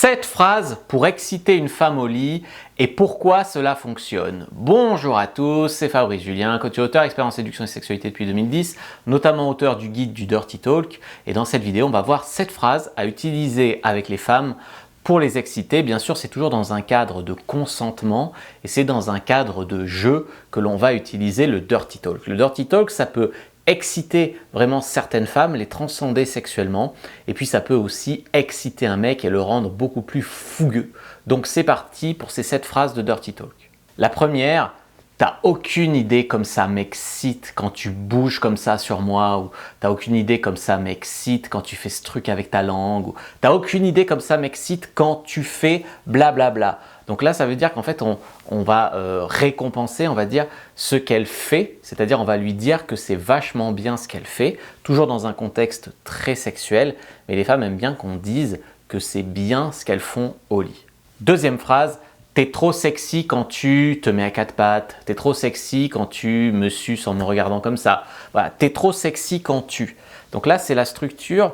7 phrases pour exciter une femme au lit et pourquoi cela fonctionne. Bonjour à tous, c'est Fabrice Julien, coach et auteur, expert en séduction et sexualité depuis 2010, notamment auteur du guide du Dirty Talk. Et dans cette vidéo, on va voir 7 phrases à utiliser avec les femmes pour les exciter. Bien sûr, c'est toujours dans un cadre de consentement et c'est dans un cadre de jeu que l'on va utiliser le Dirty Talk. Le Dirty Talk, ça peut exciter vraiment certaines femmes, les transcender sexuellement, et puis ça peut aussi exciter un mec et le rendre beaucoup plus fougueux. Donc c'est parti pour ces 7 phrases de Dirty Talk. La première, t'as aucune idée comme ça m'excite quand tu bouges comme ça sur moi, ou t'as aucune idée comme ça m'excite quand tu fais ce truc avec ta langue, ou t'as aucune idée comme ça m'excite quand tu fais blablabla. Donc là, ça veut dire qu'en fait, on va récompenser, on va dire, ce qu'elle fait, c'est-à-dire on va lui dire que c'est vachement bien ce qu'elle fait, toujours dans un contexte très sexuel, mais les femmes aiment bien qu'on dise que c'est bien ce qu'elles font au lit. Deuxième phrase, t'es trop sexy quand tu te mets à 4 pattes, t'es trop sexy quand tu me suces en me regardant comme ça, voilà, t'es trop sexy quand tu. Donc là, c'est la structure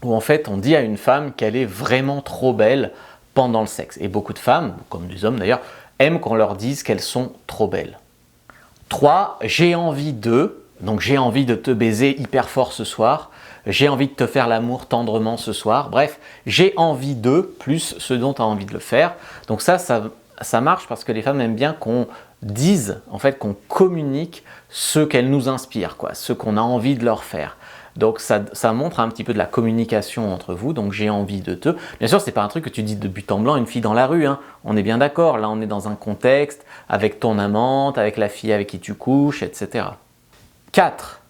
où en fait, on dit à une femme qu'elle est vraiment trop belle pendant le sexe. Et beaucoup de femmes, comme des hommes d'ailleurs, aiment qu'on leur dise qu'elles sont trop belles. 3. J'ai envie de, donc j'ai envie de te baiser hyper fort ce soir, j'ai envie de te faire l'amour tendrement ce soir, bref, j'ai envie de, plus ce dont tu as envie de le faire. Donc ça marche parce que les femmes aiment bien qu'on dise, en fait, qu'on communique ce qu'elles nous inspirent, quoi, ce qu'on a envie de leur faire. Donc ça montre un petit peu de la communication entre vous, donc j'ai envie de te. Bien sûr, c'est pas un truc que tu dis de but en blanc à une fille dans la rue, hein. On est bien d'accord, là on est dans un contexte avec ton amante, avec la fille avec qui tu couches, etc. 4.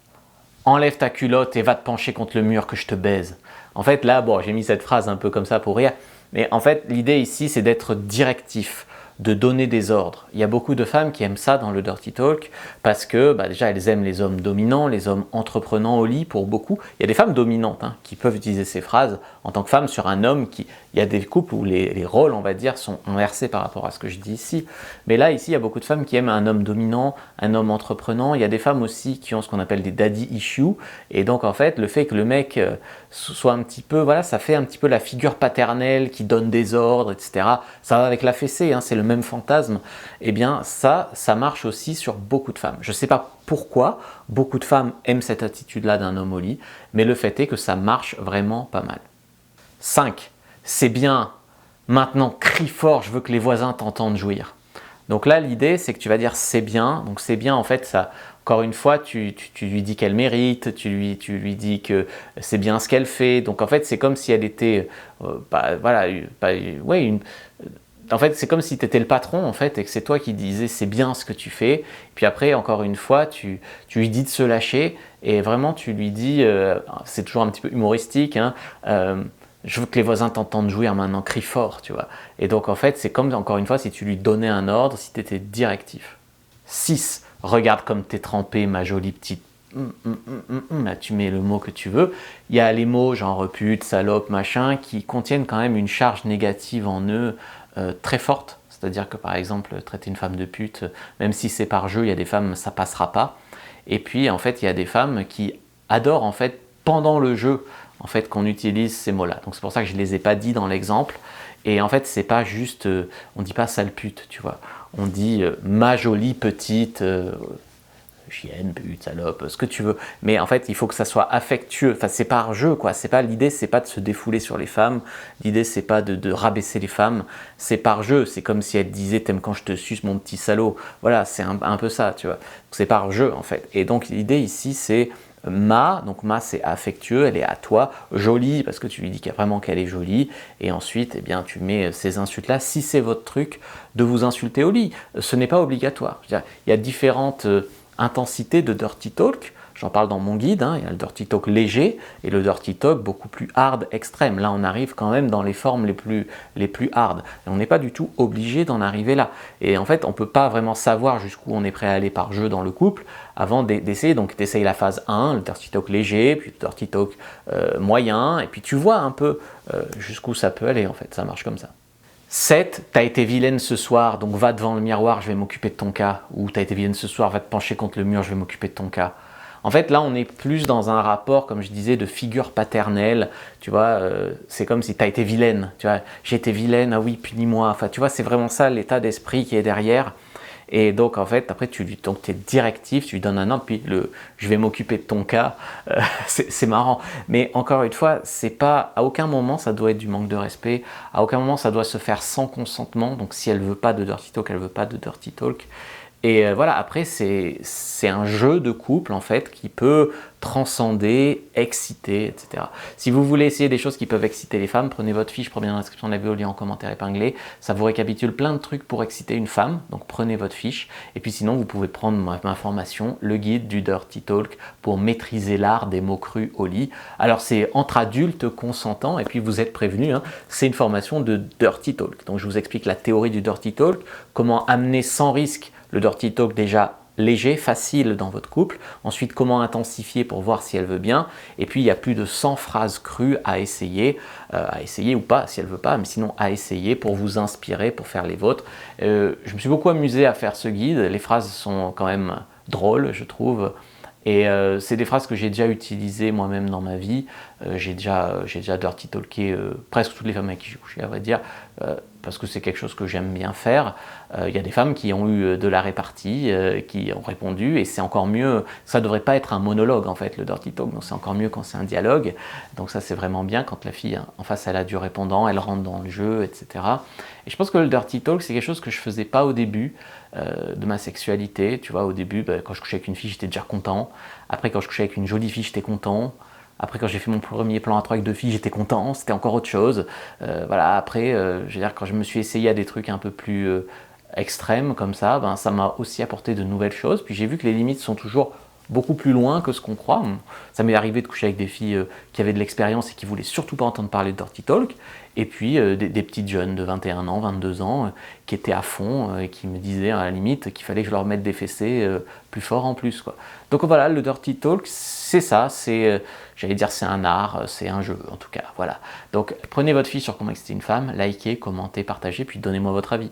Enlève ta culotte et va te pencher contre le mur que je te baise. En fait là, bon, j'ai mis cette phrase un peu comme ça pour rire, mais en fait l'idée ici c'est d'être directif, de donner des ordres. Il y a beaucoup de femmes qui aiment ça dans le Dirty Talk parce que déjà elles aiment les hommes dominants, les hommes entreprenants au lit pour beaucoup. Il y a des femmes dominantes qui peuvent utiliser ces phrases en tant que femme sur un homme qui... Il y a des couples où les rôles, on va dire, sont inversés par rapport à ce que je dis ici. Mais là, ici, il y a beaucoup de femmes qui aiment un homme dominant, un homme entreprenant. Il y a des femmes aussi qui ont ce qu'on appelle des daddy issues. Et donc, en fait, le fait que le mec soit un petit peu... Voilà, ça fait un petit peu la figure paternelle qui donne des ordres, etc. Ça va avec la fessée, c'est le même fantasme. Eh bien, ça marche aussi sur beaucoup de femmes. Je ne sais pas pourquoi beaucoup de femmes aiment cette attitude-là d'un homme au lit, mais le fait est que ça marche vraiment pas mal. 5. C'est bien, maintenant crie fort, je veux que les voisins t'entendent jouir. Donc là, l'idée, c'est que tu vas dire c'est bien. Donc c'est bien, en fait, ça. Encore une fois, tu lui dis qu'elle mérite, tu lui dis que c'est bien ce qu'elle fait. Donc en fait, c'est comme si elle était, en fait, c'est comme si tu étais le patron en fait et que c'est toi qui disais c'est bien ce que tu fais. Puis après, encore une fois, tu lui dis de se lâcher et vraiment tu lui dis, c'est toujours un petit peu humoristique, je veux que les voisins t'entendent jouir maintenant, crie fort, tu vois. Et donc en fait, c'est comme encore une fois si tu lui donnais un ordre, si tu étais directif. 6. Regarde comme t'es trempée, ma jolie petite. Là, tu mets le mot que tu veux. Il y a les mots genre pute, salope, machin, qui contiennent quand même une charge négative en eux très forte. C'est-à-dire que par exemple, traiter une femme de pute, même si c'est par jeu, il y a des femmes, ça passera pas. Et puis en fait, il y a des femmes qui adorent en fait pendant le jeu en fait qu'on utilise ces mots-là. Donc c'est pour ça que je les ai pas dit dans l'exemple. Et en fait, c'est pas juste, on dit pas sale pute, tu vois. On dit ma jolie petite chienne, pute, salope, ce que tu veux. Mais en fait, il faut que ça soit affectueux. Enfin, c'est par jeu, quoi. C'est pas l'idée, c'est pas de se défouler sur les femmes. L'idée, c'est pas de rabaisser les femmes. C'est par jeu. C'est comme si elle disait t'aimes quand je te suce, mon petit salaud. Voilà, c'est un peu ça, tu vois. C'est par jeu, en fait. Et donc, l'idée ici, c'est donc ma c'est affectueux, elle est à toi, jolie parce que tu lui dis vraiment qu'elle est jolie et ensuite eh bien, tu mets ces insultes là si c'est votre truc de vous insulter au lit. Ce n'est pas obligatoire. Il y a différentes intensités de Dirty Talk. J'en parle dans mon guide, il y a le Dirty Talk léger et le Dirty Talk beaucoup plus hard, extrême. Là, on arrive quand même dans les formes les plus hard. Et on n'est pas du tout obligé d'en arriver là. Et en fait, on ne peut pas vraiment savoir jusqu'où on est prêt à aller par jeu dans le couple avant d'essayer. Donc, tu essayes la phase 1, le Dirty Talk léger, puis le Dirty Talk moyen, et puis tu vois un peu jusqu'où ça peut aller, en fait. Ça marche comme ça. 7. T'as été vilaine ce soir, donc va devant le miroir, je vais m'occuper de ton cas. Ou t'as été vilaine ce soir, va te pencher contre le mur, je vais m'occuper de ton cas. En fait, là, on est plus dans un rapport, comme je disais, de figure paternelle. Tu vois, c'est comme si tu as été vilaine. Tu vois, j'ai été vilaine, ah oui, punis-moi. Enfin, tu vois, c'est vraiment ça l'état d'esprit qui est derrière. Et donc, en fait, après, tu es directif, tu lui donnes un ordre, puis je vais m'occuper de ton cas. C'est marrant. Mais encore une fois, c'est pas, à aucun moment, ça doit être du manque de respect. À aucun moment, ça doit se faire sans consentement. Donc, si elle veut pas de dirty talk, elle veut pas de dirty talk. Et voilà, après, c'est un jeu de couple, en fait, qui peut transcender, exciter, etc. Si vous voulez essayer des choses qui peuvent exciter les femmes, prenez votre fiche, prenez dans la description de la vidéo, lien en commentaire épinglé. Ça vous récapitule plein de trucs pour exciter une femme, donc prenez votre fiche. Et puis sinon, vous pouvez prendre ma formation, le guide du Dirty Talk, pour maîtriser l'art des mots crus au lit. Alors, c'est entre adultes consentants, et puis vous êtes prévenus, hein, c'est une formation de Dirty Talk. Donc, je vous explique la théorie du Dirty Talk, comment amener sans risque le dirty talk déjà léger, facile dans votre couple. Ensuite, comment intensifier pour voir si elle veut bien. Et puis, il y a plus de 100 phrases crues à essayer ou pas, si elle veut pas, mais sinon à essayer pour vous inspirer, pour faire les vôtres. Je me suis beaucoup amusé à faire ce guide. Les phrases sont quand même drôles, je trouve. Et c'est des phrases que j'ai déjà utilisées moi-même dans ma vie. J'ai déjà dirty talké presque toutes les femmes avec qui j'ai couché, à vrai dire, parce que c'est quelque chose que j'aime bien faire. Il y a des femmes qui ont eu de la répartie, qui ont répondu, et c'est encore mieux. Ça ne devrait pas être un monologue, en fait, le dirty talk, donc c'est encore mieux quand c'est un dialogue. Donc ça, c'est vraiment bien quand la fille, en face, elle a du répondant, elle rentre dans le jeu, etc. Et je pense que le dirty talk, c'est quelque chose que je ne faisais pas au début de ma sexualité. Tu vois, au début, quand je couchais avec une fille, j'étais déjà content. Après, quand je couchais avec une jolie fille, j'étais content. Après, quand j'ai fait mon premier plan à 3 avec 2 filles, j'étais content, c'était encore autre chose. Voilà, après, je veux dire, quand je me suis essayé à des trucs un peu plus extrêmes comme ça, ben, ça m'a aussi apporté de nouvelles choses. Puis j'ai vu que les limites sont toujours beaucoup plus loin que ce qu'on croit. Ça m'est arrivé de coucher avec des filles qui avaient de l'expérience et qui voulaient surtout pas entendre parler de dirty talk. Et puis des petites jeunes de 21 ans, 22 ans, qui étaient à fond et qui me disaient à la limite qu'il fallait que je leur mette des fessées plus fort en plus, quoi. Donc voilà, le dirty talk, c'est ça, j'allais dire c'est un art, c'est un jeu en tout cas, voilà. Donc prenez votre fiche sur comment exciter une femme, likez, commentez, partagez, puis donnez-moi votre avis.